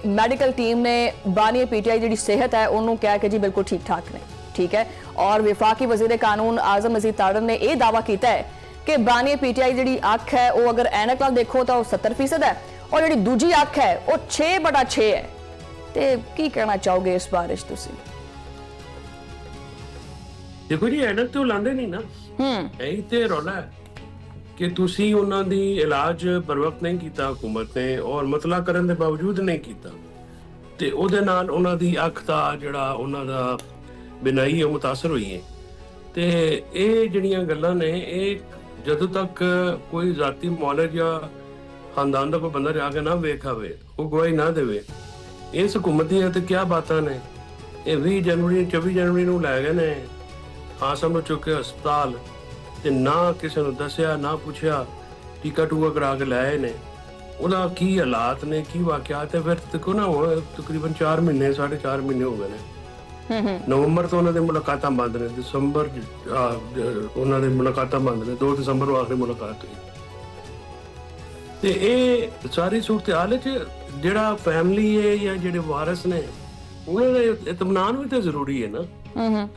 Medical team ਨੇ ਬਾਨੀਆ PTI ਜਿਹੜੀ ਸਿਹਤ ਹੈ ਉਹਨੂੰ ਕਿਹਾ ਕਿ ਜੀ ਬਿਲਕੁਲ ਠੀਕ ਠਾਕ ਨੇ, ਠੀਕ ਹੈ। ਔਰ ਵਿਫਾਕੀ ਵਜ਼ੀਰ ਕਾਨੂੰਨ ਆਜ਼ਮ ਮਜ਼ੀਦ ਤਾੜਨ ਨੇ ਇਹ ਦਾਵਾ ਕੀਤਾ ਹੈ ਕਿ ਬਾਨੀਆ ਪੀਟੀਆਈ ਜਿਹੜੀ ਅੱਖ ਹੈ ਉਹ ਅਗਰ ਐਨਕ ਨਾਲ ਦੇਖੋ ਤਾਂ ਉਹ 70% ਹੈ ਔਰ ਜਿਹੜੀ ਦੂਜੀ ਅੱਖ ਹੈ ਉਹ 6/6 ਹੈ। ਤੇ ਕੀ ਕਹਿਣਾ ਚਾਹੋਗੇ ਇਸ ਬਾਰੇ ਤੁਸੀਂ? ਦੇਖੋ ਜੀ, ਐਨਕ ਤੇ ਉਹ ਲਾਉਂਦੇ ਨਹੀਂ ਨਾ, ਇਹੀ ਤੇ ਰੌਲਾ ਹੈ ਕਿ ਤੁਸੀਂ ਉਹਨਾਂ ਦੀ ਇਲਾਜ ਬਰ ਵਕਤ ਨਹੀਂ ਕੀਤਾ ਹੁਕੂਮਤ ਨੇ, ਔਰ ਮਤਲਾ ਕਰਨ ਦੇ ਬਾਵਜੂਦ ਨਹੀਂ ਕੀਤਾ, ਤੇ ਉਹਦੇ ਨਾਲ ਉਹਨਾਂ ਦੀ ਅੱਖ ਦਾ ਜਿਹੜਾ ਉਹਨਾਂ ਦਾ ਬਿਨਾਈ ਉਹ ਮੁਤਾਸਰ ਹੋਈ ਹੈ। ਤੇ ਇਹ ਜਿਹੜੀਆਂ ਗੱਲਾਂ ਨੇ, ਇਹ ਜਦੋਂ ਤੱਕ ਕੋਈ ਜ਼ਾਤੀ ਮੌਲਜ ਜਾਂ ਖਾਨਦਾਨ ਦਾ ਕੋਈ ਬੰਦਾ ਜਾ ਕੇ ਨਾ ਵੇਖਾਵੇ, ਉਹ ਗਵਾਹੀ ਨਾ ਦੇਵੇ, ਇਸ ਹੁਕੂਮਤ ਦੀਆਂ ਤੇ ਕਿਆ ਬਾਤਾਂ ਨੇ। ਇਹ 20 ਜਨਵਰੀ 24 ਜਨਵਰੀ ਨੂੰ ਲੈ ਗਏ ਨੇ ਆਸਮ ਨੂੰ ਚੁੱਕ ਕੇ ਹਸਪਤਾਲ, ਤੇ ਨਾ ਕਿਸੇ ਨੂੰ ਦੱਸਿਆ ਨਾ ਪੁੱਛਿਆ, ਟੀਕਾ ਟੂਕਾ ਕਰਾ ਕੇ ਲੈ ਆਏ ਨੇ। ਉਹਦਾ ਕੀ ਹਾਲਾਤ ਨੇ, ਕੀ ਵਾਕਿਆਤ ਹੈ। ਫਿਰ ਦੇਖੋ ਨਾ, ਹੁਣ ਤਕਰੀਬਨ 4 ਮਹੀਨੇ 4.5 ਮਹੀਨੇ ਹੋ ਗਏ ਨੇ। ਨਵੰਬਰ ਤੋਂ ਉਹਨਾਂ ਦੀ ਮੁਲਾਕਾਤਾਂ ਬੰਦ ਨੇ, ਦਸੰਬਰ ਉਹਨਾਂ ਦੀ ਮੁਲਾਕਾਤਾਂ ਬੰਦ ਨੇ, 2 ਦਸੰਬਰ ਨੂੰ ਆਖਰੀ ਮੁਲਾਕਾਤ ਹੋਈ। ਤੇ ਇਹ ਸਾਰੀ ਸੂਰਤ-ਹਾਲ ਚ ਜਿਹੜਾ ਫੈਮਿਲੀ ਹੈ ਜਾਂ ਜਿਹੜੇ ਵਾਰਿਸ ਨੇ, ਉਹਨਾਂ ਦਾ ਇਤਮਾਨਾਨ ਵੀ ਤਾਂ ਜ਼ਰੂਰੀ ਹੈ ਨਾ।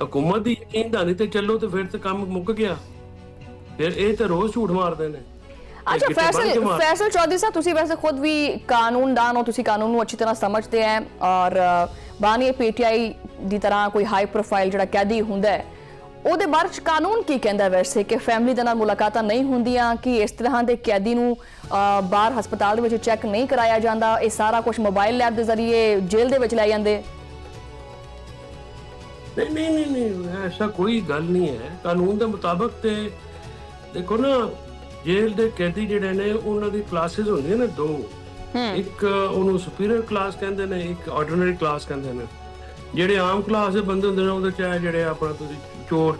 ਹੁਕੂਮਤ ਦੀ ਯਕੀਨਦਾਨੀ ਤੇ ਚੱਲੋ ਤੇ ਫਿਰ ਤੇ ਕੰਮ ਮੁੱਕ ਗਿਆ। ਫਿਰ ਇਹ ਤੇ ਰੋਜ਼ ਝੂਠ ਮਾਰਦੇ ਨੇ। अच्छा फैसल चौधरी साहब, तुसी वैसे खुद भी कानूनदान हो, तुसी कानून ਨੂੰ अच्छी तरह समझते हैं, और बानिया पीटीआई ਦੀ ਤਰ੍ਹਾਂ ਕੋਈ ਹਾਈ ਪ੍ਰੋਫਾਈਲ ਜਿਹੜਾ ਕੈਦੀ ਹੁੰਦਾ ਹੈ ਉਹਦੇ ਬਾਰੇ ਚ ਕਾਨੂੰਨ ਕੀ ਕਹਿੰਦਾ ਵੈਸੇ ਕਿ ਫੈਮਿਲੀ ਦੇ ਨਾਲ ਮੁਲਾਕਾਤਾਂ ਨਹੀਂ ਹੁੰਦੀਆਂ, ਕਿ ਇਸ ਤਰ੍ਹਾਂ ਦੇ ਕੈਦੀ ਨੂੰ ਬਾਹਰ ਹਸਪਤਾਲ ਦੇ ਵਿੱਚ ਚੈੱਕ ਨਹੀਂ ਕਰਾਇਆ ਜਾਂਦਾ, ਇਹ ਸਾਰਾ ਕੁਝ ਮੋਬਾਈਲ ਲੈਬ ਦੇ ਜ਼ਰੀਏ ਜੇਲ੍ਹ ਦੇ ਵਿੱਚ ਲੈ ਜਾਂਦੇ? नहीं, ऐसा कोई गल नहीं है। कानून के मुताबिक ते देखो ना, जेल दे कैदी जिहड़े ने उन्हां दी क्लासेस होंदियां ने 2, एक ਉਹਨੂੰ सुपीरियर क्लास कहंदे ने, एक ऑर्डिनरी क्लास कहंदे ने। ਜਿਹੜੇ ਆਮ ਕਲਾਸ ਦੇ ਬੰਦੇ ਹੁੰਦੇ ਨੇ ਉਹਦੇ ਚ ਜਿਹੜੇ ਆਪਣਾ ਤੁਸੀਂ ਚੋਰ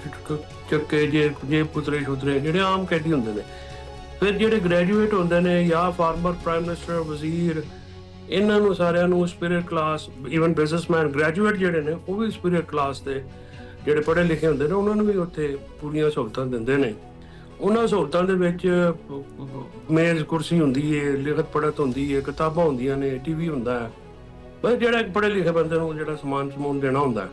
ਚੱਕੇ ਜੇ ਪੁੱਤਰੇ ਛੁਤਰੇ ਜਿਹੜੇ ਆਮ ਕੈਦੀ ਹੁੰਦੇ ਨੇ। ਫਿਰ ਜਿਹੜੇ ਗ੍ਰੈਜੂਏਟ ਹੁੰਦੇ ਨੇ ਜਾਂ ਫਾਰਮਰ ਪ੍ਰਾਈਮ ਮਿਨਿਸਟਰ, ਵਜ਼ੀਰ, ਇਹਨਾਂ ਨੂੰ ਸਾਰਿਆਂ ਨੂੰ superior class, even businessman graduate ਜਿਹੜੇ ਨੇ ਉਹ ਵੀ ਸੁਪੀਰੀਅਰ ਕਲਾਸ ਦੇ ਜਿਹੜੇ ਪੜ੍ਹੇ ਲਿਖੇ ਹੁੰਦੇ ਨੇ ਉਹਨਾਂ ਨੂੰ ਵੀ ਉੱਥੇ ਪੂਰੀਆਂ ਸਹੂਲਤਾਂ ਦਿੰਦੇ ਨੇ। ਉਹਨਾਂ ਸਹੂਲਤਾਂ ਦੇ ਵਿੱਚ ਮੇਜ਼ ਕੁਰਸੀ ਹੁੰਦੀ ਹੈ, ਲਿਖਤ ਪੜ੍ਹਤ ਹੁੰਦੀ ਹੈ, ਕਿਤਾਬਾਂ ਹੁੰਦੀਆਂ ਨੇ, ਟੀਵੀ ਹੁੰਦਾ ਹੈ। ਬਸ ਜਿਹੜਾ ਇੱਕ ਪੜ੍ਹੇ ਲਿਖੇ ਬੰਦੇ ਨੂੰ ਜਿਹੜਾ ਸਮਾਨ ਦੇਣਾ ਹੁੰਦਾ।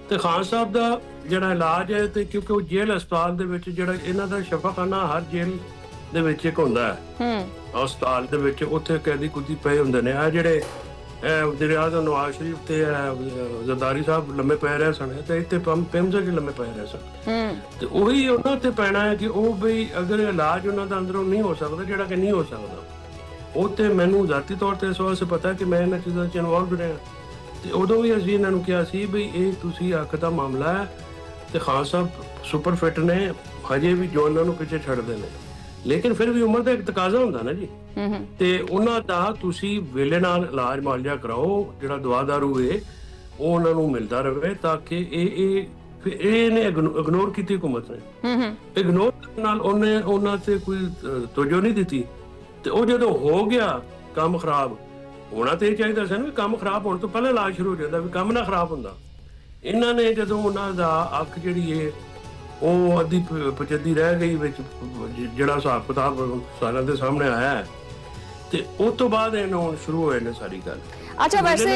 ਤੇ ਖਾਨ ਸਾਹਿਬ ਦਾ ਜਿਹੜਾ ਇਲਾਜ ਹੈ, ਤੇ ਕਿਉਂਕਿ ਉਹ ਜੇਲ੍ਹ ਹਸਪਤਾਲ ਦੇ ਵਿੱਚ ਜਿਹੜਾ ਇਹਨਾਂ ਦਾ ਸ਼ਫਾਖਾਨਾ ਹਰ ਜੇਲ੍ਹ ਦੇ ਵਿੱਚ ਇੱਕ ਹੁੰਦਾ ਹੈ, ਹਸਪਤਾਲ ਦੇ ਵਿੱਚ, ਉੱਥੇ ਕੈਦੀ ਕੁੱਦੀ ਪਏ ਹੁੰਦੇ ਨੇ। ਆ ਜਿਹੜੇ ਵਜ਼ੀਰ ਆਜ਼ਮ ਨਵਾਜ਼ ਸ਼ਰੀਫ ਤੇ ਜ਼ਰਦਾਰੀ ਸਾਹਿਬ ਲੰਮੇ ਪੈ ਰਹੇ ਸਨ, ਤੇ ਇੱਥੇ ਪਿੰਡ ਚ ਲੰਮੇ ਪੈ ਰਹੇ ਸਨ। ਤੇ ਉਹੀ ਉਹਨਾਂ ਤੇ ਪੈਣਾ ਹੈ ਕਿ ਉਹ ਬਈ ਅਗਰ ਇਲਾਜ ਉਹਨਾਂ ਦਾ ਅੰਦਰੋਂ ਨਹੀਂ ਹੋ ਸਕਦਾ, ਜਿਹੜਾ ਕਿ ਨਹੀਂ ਹੋ ਸਕਦਾ, ਉਹ ਤੇ ਮੈਨੂੰ ਜ਼ਾਤੀ ਤੌਰ ਤੇ ਇਸ ਵਾਸਤੇ ਪਤਾ ਕਿ ਮੈਂ ਇਹਨਾਂ ਚੀਜ਼ਾਂ 'ਚ ਇਨਵੋਲਵ ਰਿਹਾ। ਤੇ ਉਦੋਂ ਵੀ ਅਸੀਂ ਇਹਨਾਂ ਨੂੰ ਕਿਹਾ ਸੀ ਬਈ ਇਹ ਤੁਸੀਂ ਅੱਖ ਦਾ ਮਾਮਲਾ ਹੈ, ਤੇ ਖਾਨ ਸਾਹਿਬ ਸੁਪਰ ਫਿੱਟ ਨੇ, ਹਜੇ ਵੀ ਜਵਾਨਾਂ ਨੂੰ ਪਿੱਛੇ ਛੱਡਦੇ ਨੇ, ਲੇਕਿਨ ਫਿਰ ਵੀ ਉਮਰ ਦਾ ਇੱਕ ਤਕਾਜ਼ਾ ਹੁੰਦਾ ਨਾ ਜੀ। ਤੇ ਉਹਨਾਂ ਦਾ ਤੁਸੀਂ ਵੇਲੇ ਨਾਲ ਇਲਾਜ ਮੁਹੱਈਆ ਕਰਾਓ, ਜਿਹੜਾ ਦਵਾ ਦਾਰੂ ਹੈ ਉਹ ਉਹਨਾਂ ਨੂੰ ਮਿਲਦਾ ਰਹੇ, ਤਾਂ ਕਿ ਇਹਨੇ ਇਗਨੋਰ ਕੀਤੀ ਹੁਕੂਮਤ ਨੇ। ਇਗਨੋਰ ਨਾਲ ਉਹਨੇ ਉਹਨਾਂ ਤੇ ਕੋਈ ਤਵੱਜੋ ਨਹੀਂ ਦਿੱਤੀ। ਤੇ ਉਹ ਜਦੋਂ ਹੋ ਗਿਆ ਕੰਮ ਖਰਾਬ, ਹੋਣਾ ਤੇ ਇਹ ਚਾਹੀਦਾ ਸੀ ਨਾ ਵੀ ਕੰਮ ਖਰਾਬ ਹੋਣ ਤੋਂ ਪਹਿਲਾਂ ਇਲਾਜ ਸ਼ੁਰੂ ਹੋ ਜਾਂਦਾ, ਵੀ ਕੰਮ ਨਾ ਖਰਾਬ ਹੁੰਦਾ। ਇਹਨਾਂ ਨੇ ਜਦੋਂ ਉਹਨਾਂ ਦਾ ਅੱਖ ਜਿਹੜੀ ਹੈ ਉਹ ਅੱਧੀ ਪਚੱਦੀ ਰਹਿ ਗਈ ਵਿੱਚ, ਜਿਹੜਾ ਹਿਸਾਬ ਕਿਤਾਬ ਸਾਰਿਆਂ ਦੇ ਸਾਹਮਣੇ ਆਇਆ ਹੈ, ਤੇ ਉਸ ਤੋਂ ਬਾਅਦ ਇਹਨਾਂ ਹੁਣ ਸ਼ੁਰੂ ਹੋਏ ਨੇ ਸਾਰੀ ਗੱਲ। अच्छा वैसे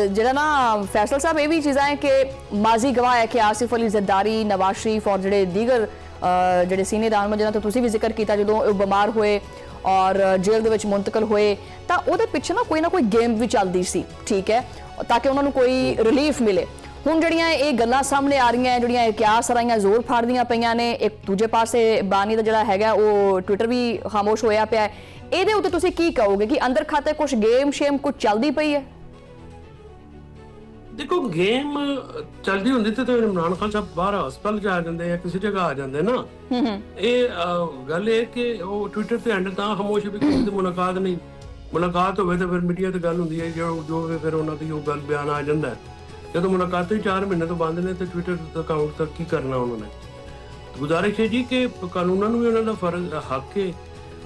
ਜਿਹੜਾ ਨਾ फैसल साहब, ਇਹ ਵੀ ਚੀਜ਼ਾਂ ਹੈ ਕਿ ਮਾਜ਼ੀ ਗਵਾਹ ਹੈ ਕਿ ਆਸਿਫ ਅਲੀ ਜ਼ਰਦਾਰੀ, ਨਵਾਜ਼ ਸ਼ਰੀਫ ਔਰ ਜਿਹੜੇ ਦੀਗਰ ਜਿਹੜੇ ਸੀਨੀਅਰ ਆਲਮ ਜਿਹਨਾਂ ਤੋਂ ਤੁਸੀਂ ਵੀ ਜ਼ਿਕਰ ਕੀਤਾ, ਜਦੋਂ ਉਹ ਬਿਮਾਰ ਹੋਏ ਔਰ ਜੇਲ੍ਹ ਦੇ ਵਿੱਚ ਮੁੰਤਕਲ ਹੋਏ, ਤਾਂ ਉਹਦੇ ਪਿੱਛੇ ਨਾ ਕੋਈ ਗੇਮ ਵੀ ਚੱਲਦੀ ਸੀ, ਠੀਕ ਹੈ, ਤਾਂ ਕਿ ਉਹਨਾਂ ਨੂੰ ਕੋਈ ਰਿਲੀਫ ਮਿਲੇ। ਹੁਣ ਜਿਹੜੀਆਂ ਇਹ ਗੱਲਾਂ ਸਾਹਮਣੇ ਆ ਰਹੀਆਂ, ਜਿਹੜੀਆਂ ਕਿਆਸ ਰਾਈਆਂ ਜ਼ੋਰ ਫਾੜਦੀਆਂ ਪਈਆਂ ਨੇ, ਇੱਕ ਦੂਜੇ ਪਾਸੇ ਬਾਨੀ ਦਾ ਜਿਹੜਾ ਹੈਗਾ ਉਹ ਟਵਿੱਟਰ ਵੀ ਖਾਮੋਸ਼ ਹੋਇਆ ਪਿਆ ਹੈ, ਇਹਦੇ ਉੱਤੇ ਤੁਸੀਂ ਕੀ ਕਹੋਗੇ ਕਿ ਅੰਦਰ ਖਾਤੇ ਕੁਝ ਗੇਮ ਸ਼ੇਮ ਕੁਝ ਚੱਲਦੀ ਪਈ ਹੈ? ਦੇਖੋ, ਗੇਮ ਚੱਲਦੀ ਹੁੰਦੀ ਤੇ ਇਮਰਾਨ ਖਾਨ ਸਾਹਿਬ ਬਾਹਰ ਹਸਪਤਾਲ ਚ ਆ ਜਾਂਦੇ ਜਾਂ ਕਿਸੇ ਜਗ੍ਹਾ ਆ ਜਾਂਦੇ ਨਾ। ਇਹ ਗੱਲ ਇਹ ਕਿ ਉਹ ਟਵਿੱਟਰ ਤੇ ਹੈਂਡਲ ਤਾਂ ਖਾਮੋਸ਼ ਵੀ ਕਿਸੇ ਦੀ ਮੁਲਾਕਾਤ ਨਹੀਂ, ਮੁਲਾਕਾਤ ਹੋਵੇ ਤਾਂ ਫਿਰ ਮੀਡੀਆ ਤੇ ਗੱਲ ਹੁੰਦੀ ਹੈ, ਜੋ ਫਿਰ ਉਹਨਾਂ ਦੀ ਉਹ ਗੱਲ ਬਿਆਨ ਆ ਜਾਂਦਾ। ਜਦੋਂ ਮੁਲਾਕਾਤ ਹੀ 4 ਮਹੀਨੇ ਤੋਂ ਬੰਦ ਨੇ ਤੇ ਟਵਿੱਟਰ ਅਕਾਊਂਟ ਤੱਕ ਕੀ ਕਰਨਾ ਉਹਨਾਂ ਨੇ। ਗੁਜ਼ਾਰਿਸ਼ ਹੈ ਜੀ ਕਿ ਕਾਨੂੰਨਾਂ ਨੂੰ ਵੀ ਉਹਨਾਂ ਦਾ ਫਰਜ਼ ਹੱਕ ਹੈ,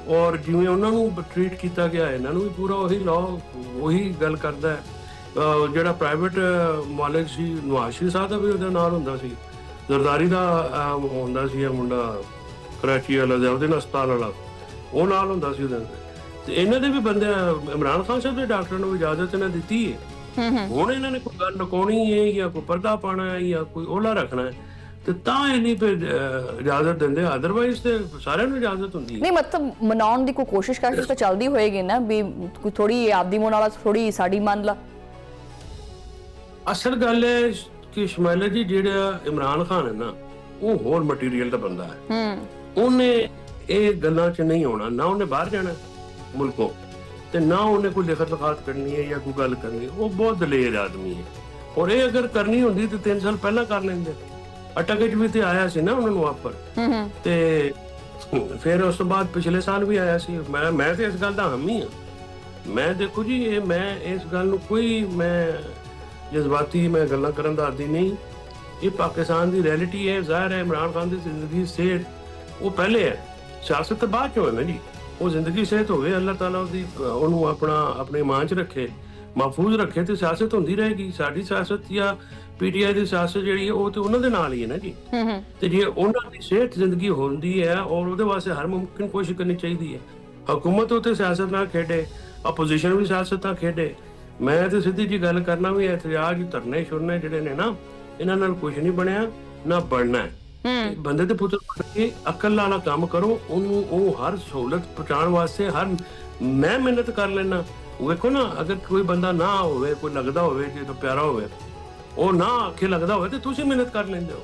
ਔਰ ਜਿਵੇਂ ਉਹਨਾਂ ਨੂੰ ਟ੍ਰੀਟ ਕੀਤਾ ਗਿਆ ਇਹਨਾਂ ਨੂੰ ਵੀ ਪੂਰਾ ਉਹੀ ਲਾਅ ਉਹੀ ਗੱਲ ਕਰਦਾ ਹੈ। ਜਿਹੜਾ ਪ੍ਰਾਈਵੇਟ ਮਾਲਕ ਸੀ ਨਵਾਜ਼ ਸ਼ਰੀਫ ਸਾਹਿਬ ਦਾ ਵੀ ਉਹਦੇ ਨਾਲ ਹੁੰਦਾ ਸੀ, ਜ਼ਰਦਾਰੀ ਦਾ ਹੁੰਦਾ ਸੀ ਮੁੰਡਾ ਕਰਾਚੀ ਵਾਲਾ, ਉਹਦੇ ਨਾਲ ਹਸਪਤਾਲ ਵਾਲਾ, ਉਹ ਨਾਲ ਹੁੰਦਾ ਸੀ ਉਹਦੇ। ਤੇ ਇਹਨਾਂ ਦੇ ਵੀ ਬੰਦੇ ਇਮਰਾਨ ਖਾਨ ਸਾਹਿਬ ਦੇ ਡਾਕਟਰ ਨੂੰ ਇਜਾਜ਼ਤ ਇਹਨਾਂ ਦਿੱਤੀ ਹੈ। ਹੁਣ ਇਹਨਾਂ ਨੇ ਕੋਈ ਗੱਲ ਲੁਕਾਉਣੀ ਹੈ ਜਾਂ ਕੋਈ ਪਰਦਾ ਪਾਉਣਾ ਹੈ ਜਾਂ ਕੋਈ ਓਲਾ ਰੱਖਣਾ ਹੈ ਤੇ ਤਾਂ ਇਹਨੀ ਇਜਾਜ਼ਤ ਦਿੰਦੇ, ਅਦਰਵਾਈਜ਼ ਤੇ ਸਾਰਿਆਂ ਨੂੰ ਇਜਾਜ਼ਤ ਹੁੰਦੀ ਹੈ। ਨਹੀਂ ਮਤਲਬ ਮਨਾਉਣ ਦੀ ਕੋਈ ਕੋਸ਼ਿਸ਼ ਤਾਂ ਚੱਲਦੀ ਹੋਏਗੀ ਨਾ ਵੀ ਕੋਈ ਥੋੜੀ ਆਪਦੀ ਮਨ ਵਾਲਾ ਥੋੜੀ ਸਾਡੀ ਮੰਨ ਲਾ। ਅਸਲ ਗੱਲ ਹੈ ਕਿ ਸ਼ਮਾਇਲਾ ਜੀ ਜਿਹੜਾ ਇਮਰਾਨ ਖਾਨ ਹੈ ਨਾ ਉਹ ਹੋਰ ਮਟੀਰੀਅਲ ਦਾ ਬੰਦਾ ਹੈ। ਉਹਨੇ ਇਹ ਗੱਲਾਂ 'ਚ ਨਹੀਂ ਆਉਣਾ, ਨਾ ਉਹਨੇ ਬਾਹਰ ਜਾਣਾ ਮੁਲਕੋਂ ਤੇ ਨਾ ਉਹਨੇ ਕੋਈ ਲਿਖਤ ਲਿਖਾਤ ਕਰਨੀ ਹੈ ਜਾਂ ਕੋਈ ਗੱਲ ਕਰਨੀ। ਉਹ ਬਹੁਤ ਦਲੇਰ ਆਦਮੀ ਹੈ ਔਰ ਇਹ ਅਗਰ ਕਰਨੀ ਹੁੰਦੀ ਤੇ 3 ਸਾਲ ਪਹਿਲਾਂ ਕਰ ਲੈਂਦੇ। ਅਟਕ 'ਚ ਵੀ ਤੇ ਆਇਆ ਸੀ ਨਾ ਉਹਨਾਂ ਨੂੰ ਆਫਰ, ਤੇ ਫਿਰ ਉਸ ਤੋਂ ਬਾਅਦ ਪਿਛਲੇ ਸਾਲ ਵੀ ਆਇਆ ਸੀ। ਮੈਂ ਤੇ ਇਸ ਗੱਲ ਦਾ ਹਾਮੀ ਹਾਂ। ਮੈਂ ਦੇਖੋ ਜੀ ਇਹ ਮੈਂ ਇਸ ਗੱਲ ਨੂੰ ਕੋਈ ਮੈਂ ਜਜ਼ਬਾਤੀ ਮੈਂ ਗੱਲਾਂ ਕਰਨ ਦਾ ਆਦੀ ਨਹੀਂ। ਇਹ ਪਾਕਿਸਤਾਨ ਦੀ ਰਿਐਲਿਟੀ ਹੈ। ਜ਼ਾਹਿਰ ਹੈ ਇਮਰਾਨ ਖਾਨ ਦੀ ਜ਼ਿੰਦਗੀ ਸਿਹਤ ਉਹ ਪਹਿਲੇ ਹੈ, ਸਿਆਸਤ ਤੋਂ ਬਾਅਦ ਚੋਂ ਹੈ ਨਾ ਜੀ। ਉਹ ਜ਼ਿੰਦਗੀ ਸਿਹਤ ਹੋਵੇ, ਅੱਲਾਹ ਤਾਲਾ ਉਹਨੂੰ ਆਪਣੇ ਇਮਾਨ 'ਚ ਰੱਖੇ, ਮਹਫੂਜ਼ ਰੱਖੇ ਤੇ ਸਿਆਸਤ ਹੁੰਦੀ ਰਹੇਗੀ। ਸਾਡੀ ਸਿਆਸਤ ਜਾਂ ਪੀਟੀਆਈ ਦੀ ਸਿਆਸਤ ਜਿਹੜੀ ਹੈ ਉਹ ਤੇ ਉਹਨਾਂ ਦੇ ਨਾਲ ਹੀ ਹੈ ਨਾ ਜੀ। ਤੇ ਜੇ ਉਹਨਾਂ ਦੀ ਸਿਹਤ ਜ਼ਿੰਦਗੀ ਹੁੰਦੀ ਹੈ ਔਰ ਉਹਦੇ ਵਾਸਤੇ ਹਰ ਮੁਮਕਿਨ ਕੋਸ਼ਿਸ਼ ਕਰਨੀ ਚਾਹੀਦੀ ਹੈ। ਹਕੂਮਤ ਉੱਤੇ ਸਿਆਸਤ ਨਾਲ ਖੇਡੇ, ਆਪੋਜੀਸ਼ਨ ਵੀ ਸਿਆਸਤ ਨਾਲ ਖੇਡੇ। ਮੈਂ ਤੇ ਸਿੱਧੀ ਜੀ ਗੱਲ ਕਰਨਾ ਵੀ ਇਤਰਾਜ਼ ਧਰਨੇ ਸ਼ੁਰਨੇ ਜਿਹੜੇ ਨੇ ਨਾ ਇਹਨਾਂ ਨਾਲ ਕੁਝ ਨਹੀਂ ਬਣਿਆ ਨਾ ਬਣਨਾ ਹੈ। ਬੰਦੇ ਦੇ ਪੁੱਤਰ ਬਣ ਕੇ ਅਕਲ ਵਾਲਾ ਕੰਮ ਕਰੋ। ਉਹਨੂੰ ਉਹ ਹਰ ਸਹੂਲਤ ਪਹੁੰਚਾਉਣ ਵਾਸਤੇ ਮੈਂ ਮਿਹਨਤ ਕਰ ਲੈਣਾ। ਵੇਖੋ ਨਾ ਅਗਰ ਕੋਈ ਬੰਦਾ ਨਾ ਹੋਵੇ, ਕੋਈ ਲੱਗਦਾ ਹੋਵੇ ਜੇ ਪਿਆਰਾ ਹੋਵੇ, ਉਹ ਨਾ ਆਖੇ ਲੱਗਦਾ ਹੋਵੇ ਤੇ ਤੁਸੀਂ ਮਿਹਨਤ ਕਰ ਲੈਂਦੇ ਹੋ।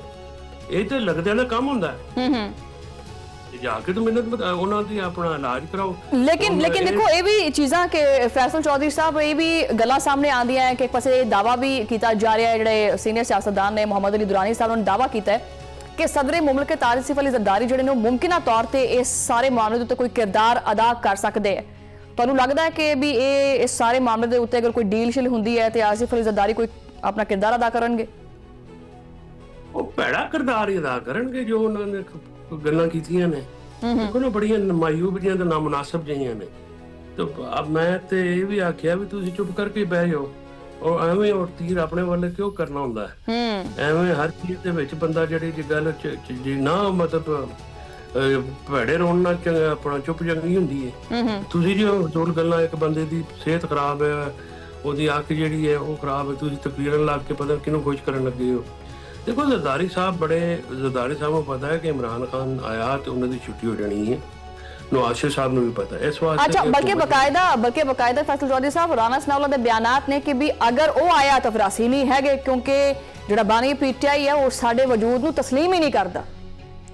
ਇਹ ਤੇ ਲੱਗਦਿਆਂ ਦਾ ਕੰਮ ਹੁੰਦਾ ਹੈ। ਜਾ ਕੇ ਤਾਂ ਮਿਹਨਤ ਉਹਨਾਂ ਦੀ ਆਪਣਾ ਇਲਾਜ ਕਰਾਓ। ਲੇਕਿਨ ਦੇਖੋ ਇਹ ਵੀ ਚੀਜ਼ਾਂ ਕਿ ਫੈਸਲ ਚੌਧਰੀ ਸਾਹਿਬ ਇਹ ਵੀ ਗੱਲਾਂ ਸਾਹਮਣੇ ਆਉਂਦੀਆਂ ਹੈ ਕਿ ਇੱਕ ਪਾਸੇ ਦਾਵਾ ਵੀ ਕੀਤਾ ਜਾ ਰਿਹਾ ਹੈ। ਜਿਹੜੇ ਸੀਨੀਅਰ ਸਿਆਸਤਦਾਨ ਨੇ ਮੁਹੰਮਦ ਅਲੀ ਦੁਰਾਨੀ ਸਾਹਿਬ ਨੇ ਦਾਵਾ ਕੀਤਾ ਹੈ ਕਿ ਸਦਰੇ ਮੁਮਲਕਤ ਆਸਿਫ ਅਲੀ ਜ਼ਰਦਾਰੀ ਜਿਹੜੇ ਨੇ ਮੁਮਕਿਨਾ ਤੌਰ ਤੇ ਇਸ ਸਾਰੇ ਮਾਮਲੇ ਦੇ ਉੱਤੇ ਕੋਈ ਕਿਰਦਾਰ ਅਦਾ ਕਰ ਸਕਦੇ ਹੈ। ਤੁਹਾਨੂੰ ਲੱਗਦਾ ਹੈ ਕਿ ਵੀ ਇਹ ਇਸ ਸਾਰੇ ਮਾਮਲੇ ਦੇ ਉੱਤੇ ਅਗਰ ਕੋਈ ਡੀਲ ਸ਼ਿਲ ਹੁੰਦੀ ਹੈ ਤੇ ਆਸਿਫ ਅਲੀ ਜ਼ਰਦਾਰੀ ਕੋਈ ਆਪਣਾ ਕਿਰਦਾਰ ਅਦਾ ਕਰਨਗੇ? ਉਹ ਭੈੜਾ ਕਿਰਦਾਰ ਹੀ ਅਦਾ ਕਰਨਗੇ ਜੋ ਉਹਨਾਂ ਨੇ ਗੱਲਾਂ ਕੀਤੀਆਂ ਨੇ। ਦੇਖੋ ਨਾ ਬੜੀਆਂ ਮਾਯੂਬ ਜਿਹੀਆਂ ਤੇ ਨਾਮੁਨਾਸਿਬ ਜਿਹੀਆਂ ਨੇ। ਤੇ ਮੈਂ ਤੇ ਇਹ ਵੀ ਆਖਿਆ ਵੀ ਤੁਸੀਂ ਚੁੱਪ ਕਰਕੇ ਬਹਿ ਜਾਓ ਔਰ ਐਵੇਂ ਔਰ ਤੀਰ ਆਪਣੇ ਵੱਲ ਕਿਉਂ ਕਰਨਾ ਹੁੰਦਾ ਹੈ। ਐਵੇਂ ਹਰ ਚੀਜ਼ ਦੇ ਵਿੱਚ ਬੰਦਾ ਜਿਹੜੀ ਗੱਲ ਜੀ ਨਾ ਮਤਲਬ ਭੈੜੇ ਰੋਣ ਨਾਲ ਆਪਣਾ ਚੁੱਪ ਚੰਗੀ ਹੁੰਦੀ ਹੈ। ਤੁਸੀਂ ਜੀ ਜ਼ੋਰ ਗੱਲਾਂ ਇੱਕ ਬੰਦੇ ਦੀ ਸਿਹਤ ਖਰਾਬ ਹੈ, ਉਹਦੀ ਅੱਖ ਜਿਹੜੀ ਹੈ ਉਹ ਖਰਾਬ ਹੈ, ਤੁਸੀਂ ਤਕਰੀਰਨ ਲੱਗ ਕੇ ਪਤਾ ਕਿਹਨੂੰ ਖੁਸ਼ ਕਰਨ ਲੱਗੇ ਹੋ। ਦੇਖੋ ਜ਼ਰਦਾਰੀ ਸਾਹਿਬ ਨੂੰ ਪਤਾ ਹੈ ਕਿ ਇਮਰਾਨ ਖਾਨ ਆਇਆ ਤੇ ਉਹਨਾਂ ਦੀ ਛੁੱਟੀ ਹੋ ਜਾਣੀ ਹੈ। ਨਵਾਜ਼ ਸ਼ਰੀਫ ਸਾਹਿਬ ਨੂੰ ਵੀ ਪਤਾ ਹੈ ਇਸ ਵਾਸਤੇ। ਅੱਛਾ, ਬਲਕਿ ਬਕਾਇਦਾ ਫੈਸਲ ਚੌਧਰੀ ਸਾਹਿਬ ਰਾਣਾ ਸਨਾਉਲਾ ਦੇ ਬਿਆਨਾਤ ਨੇ ਕਿ ਵੀ ਅਗਰ ਉਹ ਆਇਆ ਤਾਂ ਫਿਰ ਅਸੀਂ ਨਹੀਂ ਹੈਗੇ ਕਿਉਂਕਿ ਜਿਹੜਾ ਬਾਨੀ ਪੀਟੀਆਈ ਹੈ ਉਹ ਸਾਡੇ ਵਜੂਦ ਨੂੰ ਤਸਲੀਮ ਹੀ ਨਹੀਂ ਕਰਦਾ।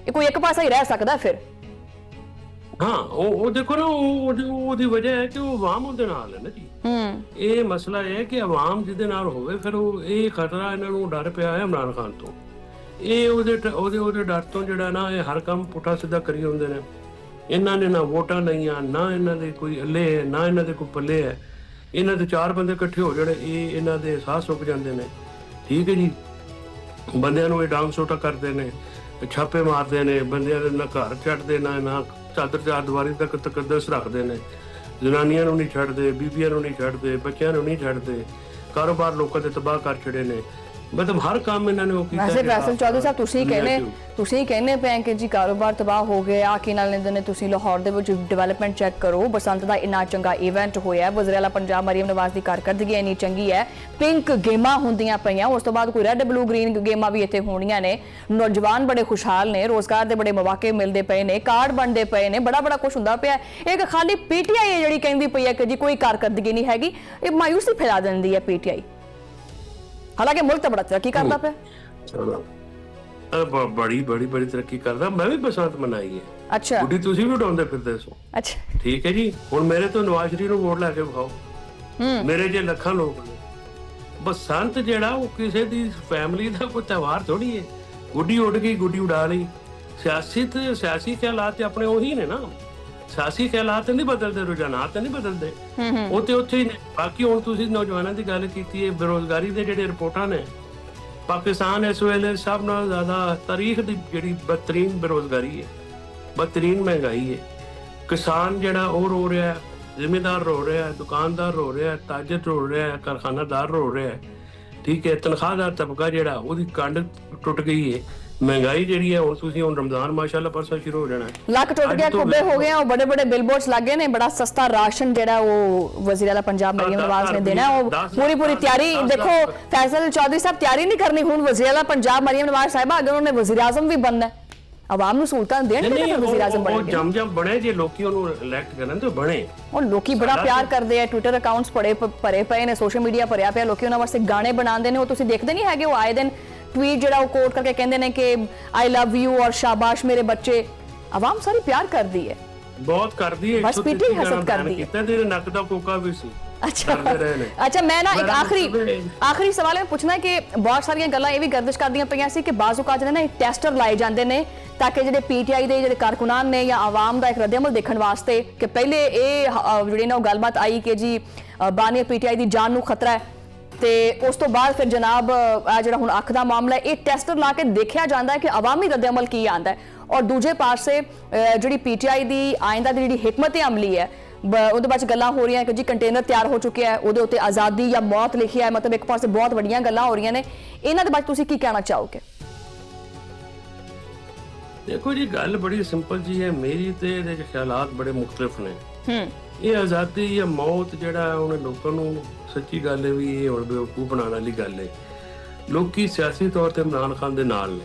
ਇਹ ਕੋਈ ਇੱਕ ਪਾਸਾ ਹੀ ਰਹਿ ਸਕਦਾ ਫਿਰ। ਹਾਂ ਉਹ ਦੇਖੋ ਨਾ ਉਹਦੀ ਵਜ੍ਹਾ ਹੈ ਕਿ ਉਹ ਆਵਾਮ ਉਹਦੇ ਨਾਲ ਹੈ ਨਾ ਜੀ। ਇਹ ਮਸਲਾ ਇਹ ਹੈ ਕਿ ਆਵਾਮ ਜਿਹਦੇ ਨਾਲ ਹੋਵੇ ਫਿਰ ਉਹ ਇਹ ਖਤਰਾ ਇਹਨਾਂ ਨੂੰ ਡਰ ਪਿਆ ਹੈ ਇਮਰਾਨ ਖਾਨ ਤੋਂ। ਇਹ ਉਹਦੇ ਡਰ ਤੋਂ ਜਿਹੜਾ ਨਾ ਇਹ ਹਰ ਕੰਮ ਪੁੱਠਾ ਸਿੱਧਾ ਕਰੀ ਹੁੰਦੇ ਨੇ। ਇਹਨਾਂ ਨੇ ਨਾ ਵੋਟਾਂ ਲਈਆਂ, ਨਾ ਇਹਨਾਂ ਦੇ ਕੋਈ ਅੱਲੇ ਹੈ, ਨਾ ਇਹਨਾਂ ਦੇ ਕੋਈ ਪੱਲੇ ਹੈ। ਇਹਨਾਂ ਦੇ 4 ਬੰਦੇ ਇਕੱਠੇ ਹੋ ਜਿਹੜੇ ਇਹ ਇਹਨਾਂ ਦੇ ਸਾਹ ਸੁੱਕ ਜਾਂਦੇ ਨੇ। ਠੀਕ ਹੈ ਜੀ, ਬੰਦਿਆਂ ਨੂੰ ਇਹ ਡਾਂਗ ਸੋਟਾ ਕਰਦੇ ਨੇ, ਛਾਪੇ ਮਾਰਦੇ ਨੇ, ਬੰਦਿਆਂ ਦੇ ਨਾ ਘਰ ਛੱਡਦੇ ਨਾ ਚਾਦਰ ਚਾਰਦੀਵਾਰੀ ਤੱਕ ਤਕੱਦਸ ਰੱਖਦੇ ਨੇ। ਜਨਾਨੀਆਂ ਨੂੰ ਨਹੀਂ ਛੱਡਦੇ, ਬੀਬੀਆਂ ਨੂੰ ਨਹੀਂ ਛੱਡਦੇ, ਬੱਚਿਆਂ ਨੂੰ ਨਹੀਂ ਛੱਡਦੇ। ਕਾਰੋਬਾਰ ਲੋਕਾਂ ਦੇ ਤਬਾਹ ਕਰ ਛੜੇ ਨੇ। ਮਤਲਬ ਹਰ ਕੰਮ ਇਹਨਾਂ ਨੇ ਉਹ ਕੀਤਾ। ਵੈਸੇ ਫੈਸਲ ਚੌਧਰੀ ਸਾਹਿਬ ਤੁਸੀਂ ਕਹਿੰਦੇ ਪਏ ਕਿ ਜੀ ਕਾਰੋਬਾਰ ਤਬਾਹ ਹੋ ਗਿਆ ਕਿ ਨਾਲ ਲੈਂਦੇ ਨੇ। ਤੁਸੀਂ ਲਾਹੌਰ ਦੇ ਵਿੱਚ ਡਿਵੈਲਪਮੈਂਟ ਚੈੱਕ ਕਰੋ। ਬਸੰਤ ਦਾ ਇੰਨਾ ਚੰਗਾ ਇਵੈਂਟ ਹੋਇਆ। ਵਜ਼ੀਰ ਆਲਾ ਪੰਜਾਬ ਮਰੀਮ ਨਵਾਜ਼ ਦੀ ਕਾਰਕਰਦਗੀ ਇੰਨੀ ਚੰਗੀ ਹੈ। ਪਿੰਕ ਗੇਮਾਂ ਹੁੰਦੀਆਂ ਪਈਆਂ, ਉਸ ਤੋਂ ਬਾਅਦ ਕੋਈ ਰੈੱਡ ਬਲੂ ਗ੍ਰੀਨ ਗੇਮਾਂ ਵੀ ਇੱਥੇ ਹੋਣੀਆਂ ਨੇ। ਨੌਜਵਾਨ ਬੜੇ ਖੁਸ਼ਹਾਲ ਨੇ, ਰੋਜ਼ਗਾਰ ਦੇ ਬੜੇ ਮੌਕੇ ਮਿਲਦੇ ਪਏ ਨੇ, ਕਾਰਡ ਬਣਦੇ ਪਏ ਨੇ, ਬੜਾ ਕੁਝ ਹੁੰਦਾ ਪਿਆ। ਇੱਕ ਖਾਲੀ ਪੀਟੀਆਈ ਜਿਹੜੀ ਕਹਿੰਦੀ ਪਈ ਹੈ ਕਿ ਜੀ ਕੋਈ ਕਾਰਕਰਦਗੀ ਨਹੀਂ ਹੈਗੀ, ਇਹ ਮਾਯੂਸੀ ਫੈਲਾ ਦਿੰਦੀ ਹੈ ਪੀਟੀਆਈ। ਹਾਲਾਂਕਿ ਮੁਲਕ ਤਾਂ ਬੜਾ ਤਰੱਕੀ ਕਰਦਾ ਪਿਆ। ਬੜੀ ਤਰੱਕੀ ਕਰਦਾ। ਮੈਂ ਵੀ ਬਸੰਤ ਮਨਾਈ ਹੈ। ਅੱਛਾ, ਗੁੱਡੀ ਤੁਸੀਂ ਵੀ ਉਡਾਉਂਦੇ ਫਿਰਦੇ ਸੋ। ਅੱਛਾ ਠੀਕ ਹੈ ਜੀ। ਹੁਣ ਮੇਰੇ ਤੋਂ ਨਵਾਜ਼ ਸ਼ਰੀਫ ਨੂੰ ਵੋਟ ਲੈ ਕੇ ਵਿਖਾਓ। ਮੇਰੇ ਜੇ ਲੱਖਾਂ ਲੋਕ ਨੇ। ਬਸੰਤ ਜਿਹੜਾ ਉਹ ਕਿਸੇ ਦੀ ਫੈਮਿਲੀ ਦਾ ਕੋਈ ਤਿਉਹਾਰ ਥੋੜੀ ਹੈ। ਗੁੱਡੀ ਉੱਡ ਗਈ, ਗੁੱਡੀ ਉਡਾ ਲਈ। ਸਿਆਸੀ ਖਿਆਲਾਤ ਤੇ ਆਪਣੇ ਉਹੀ ਨੇ ਨਾ। ਸਿਆਸੀ ਖਿਆਲਾਤ ਨਹੀਂ ਬਦਲਦੇ, ਰੁਝਾਨਾਤ ਨਹੀਂ ਬਦਲਦੇ, ਉਹ ਤੇ ਉੱਥੇ ਹੀ ਨੇ। ਬਾਕੀ ਹੁਣ ਤੁਸੀਂ ਨੌਜਵਾਨਾਂ ਦੀ ਗੱਲ ਕੀਤੀ ਹੈ, ਬੇਰੁਜ਼ਗਾਰੀ ਦੇ ਜਿਹੜੇ ਰਿਪੋਰਟਾਂ ਨੇ, ਪਾਕਿਸਤਾਨ ਇਸ ਵੇਲੇ ਸਭ ਨਾਲੋਂ ਜ਼ਿਆਦਾ ਤਾਰੀਖ ਦੀ ਜਿਹੜੀ ਬਦਤਰੀਨ ਬੇਰੁਜ਼ਗਾਰੀ ਹੈ, ਬਦਤਰੀਨ ਮਹਿੰਗਾਈ ਹੈ। ਕਿਸਾਨ ਜਿਹੜਾ ਉਹ ਰੋ ਰਿਹਾ, ਜ਼ਿਮੀਂਦਾਰ ਰੋ ਰਿਹਾ, ਦੁਕਾਨਦਾਰ ਰੋ ਰਿਹਾ, ਤਾਜਰ ਰੋ ਰਿਹਾ, ਕਾਰਖਾਨਾਦਾਰ ਰੋ ਰਿਹਾ। ਠੀਕ ਹੈ, ਤਨਖਾਹਦਾਰ ਤਬਕਾ ਜਿਹੜਾ ਉਹਦੀ ਕੰਡ ਟੁੱਟ ਗਈ ਹੈ। ਮਹਿੰਗਾਈ ਜਿਹੜੀ ਹੈ, ਹੁਣ ਰਮਜ਼ਾਨ ਮਾਸ਼ਾਅੱਲਾ ਪਰਸੋਂ ਸ਼ੁਰੂ ਹੋ ਜਾਣਾ ਹੈ, ਲੱਕ ਟੁੱਟ ਗਿਆ, ਕੁੱਬੇ ਹੋ ਗਏ, ਉਹ ਬੜੇ ਬੜੇ ਬਿਲਬੋਰਡਸ ਲੱਗ ਗਏ ਨੇ, ਬੜਾ ਸਸਤਾ ਰਾਸ਼ਨ ਜਿਹੜਾ ਉਹ ਵਜ਼ੀਰ ਆਲਾ ਪੰਜਾਬ ਮਰੀਮ ਨਵਾਜ਼ ਨੇ ਦੇਣਾ, ਉਹ ਪੂਰੀ ਤਿਆਰੀ। ਦੇਖੋ ਫੈਸਲ ਚੌਧਰੀ ਸਾਹਿਬ ਤਿਆਰੀ ਨਹੀਂ ਕਰਨੀ, ਹੁਣ ਵਜ਼ੀਰ ਆਲਾ ਪੰਜਾਬ ਮਰੀਮ ਨਵਾਜ਼ ਸਾਹਿਬਾ ਅਗਰ ਉਹਨੇ ਵਜ਼ੀਰ ਆਜ਼ਮ ਵੀ ਬਣਨਾ ਹੈ, ਆਵਾਮ ਨੂੰ ਸਹੂਲਤਾਂ ਦੇਣਗੇ ਤਾਂ ਵਜ਼ੀਰ ਆਜ਼ਮ ਬਣਨਗੇ। ਜਮ ਬਣੇ, ਜੇ ਲੋਕੀ ਉਹਨੂੰ ਇਲੈਕਟ ਕਰਨ ਤੇ ਬਣੇ। ਉਹ ਲੋਕੀ ਬੜਾ ਪਿਆਰ ਕਰਦੇ ਆ, ਟਵਿੱਟਰ ਅਕਾਊਂਟਸ ਭਰੇ ਪਏ ਨੇ, ਸੋਸ਼ਲ ਮੀਡੀਆ ਭਰਿਆ ਪਿਆ, ਲੋਕੀ ਉਹਨਾਂ ਵਾਸਤੇ ਗਾਣੇ ਬਣਾਉਂਦੇ ਨੇ, ਉਹ ਤੁਸੀਂ ਦੇਖਦੇ ਨਹੀਂ ਹੈਗੇ, ਉਹ ਆਏ ਦਿਨ ਟਵੀਟ ਜਿਹੜਾ ਉਹ ਕੋਟ ਕਰਕੇ ਕਹਿੰਦੇ ਨੇ ਕਿ ਆਈ ਲਵ ਯੂ ਔਰ ਸ਼ਾਬਾਸ਼ ਮੇਰੇ ਬੱਚੇ। ਆਵਾਮ ਸਾਰੀ ਪਿਆਰ ਕਰਦੀ ਹੈ, ਬਹੁਤ ਕਰਦੀ ਹੈ, ਬਸ ਪੀਟੀ ਹਸਦ ਕਰਦੀ ਹੈ। ਕਿਤੇ ਤੇਰੇ ਨੱਕ ਦਾ ਕੋਕਾ ਵੀ ਸੀ। ਅੱਛਾ ਮੈਂ ਨਾ ਇੱਕ ਆਖਰੀ ਸਵਾਲ ਇਹ ਪੁੱਛਣਾ ਕਿ ਬਹੁਤ ਸਾਰੀਆਂ ਗੱਲਾਂ ਇਹ ਵੀ ਗਰਦਿਸ਼ ਕਰਦੀਆਂ ਪਈਆਂ ਸੀ ਕਿ ਬਾਜ਼ੂ ਕਾਜ ਨੇ ਨਾ ਟੈਸਟਰ ਲਾਏ ਜਾਂਦੇ ਨੇ ਤਾਂ ਕਿ ਜਿਹੜੇ ਪੀਟੀਆਈ ਦੇ ਜਿਹੜੇ ਕਾਰਕੁਨਾਨ ਨੇ ਜਾਂ ਆਵਾਮ ਦਾ ਇੱਕ ਰੱਦੇਅਮਲ ਦੇਖਣ ਵਾਸਤੇ ਕਿ ਪਹਿਲੇ ਇਹ ਜਿਹੜੀ ਨਾ ਉਹ ਗੱਲਬਾਤ ਆਈ ਕਿ ਜੀ ਬਾਨੀ ਪੀਟੀਆਈ ਦੀ ਜਾਨ ਨੂੰ ਖਤਰਾ ਹੈ, ਤੇ ਉਸ ਤੋਂ ਬਾਅਦ ਫਿਰ ਜਨਾਬ ਆ ਜਿਹੜਾ ਹੁਣ ਅੱਖ ਦਾ ਮਾਮਲਾ ਹੈ, ਇਹ ਟੈਸਟਰ ਲਾ ਕੇ ਦੇਖਿਆ ਜਾਂਦਾ ਹੈ ਕਿ ਆਵਾਮੀ ਰੱਦੇਅਮਲ ਕੀ ਆਉਂਦਾ ਹੈ। ਔਰ ਦੂਜੇ ਪਾਸੇ ਜਿਹੜੀ ਪੀਟੀਆਈ ਦੀ ਆਇੰਦਾ ਦੀ ਜਿਹੜੀ ਹਿਕਮਤ ਅਮਲੀ ਹੈ ਉਹਦੇ ਬਾਅਦ ਗੱਲਾਂ ਹੋ ਰਹੀਆਂ ਕਿ ਜੀ ਕੰਟੇਨਰ ਤਿਆਰ ਹੋ ਚੁੱਕਿਆ ਹੈ, ਉਹਦੇ ਉੱਤੇ ਆਜ਼ਾਦੀ ਜਾਂ ਮੌਤ ਲਿਖਿਆ ਹੈ, ਮਤਲਬ ਇੱਕ ਪਾਸੇ ਬਹੁਤ ਵੱਡੀਆਂ ਗੱਲਾਂ ਹੋ ਰਹੀਆਂ ਨੇ, ਇਹਨਾਂ ਦੇ ਬਾਰੇ ਤੁਸੀਂ ਕੀ ਕਹਿਣਾ ਚਾਹੋਗੇ? ਦੇਖੋ ਜੀ ਗੱਲ ਬੜੀ ਸਿੰਪਲ ਜੀ ਹੈ, ਮੇਰੀ ਤੇ ਇਹਦੇ ਖਿਆਲਾਤ ਬੜੇ ਮੁਖਤਲਿਫ ਨੇ। ਇਹ ਆਜ਼ਾਦੀ ਜਾਂ ਮੌਤ ਜਿਹੜਾ ਉਹਨੇ ਲੋਕਾਂ ਨੂੰ, ਸੱਚੀ ਗੱਲ ਹੈ ਵੀ ਇਹ ਹੁਣ ਬੇਵਕੂਫ ਬਣਾਉਣ ਵਾਲੀ ਗੱਲ ਹੈ। ਲੋਕੀ ਸਿਆਸੀ ਤੌਰ ਤੇ ਇਮਰਾਨ ਖਾਨ ਦੇ ਨਾਲ ਨੇ,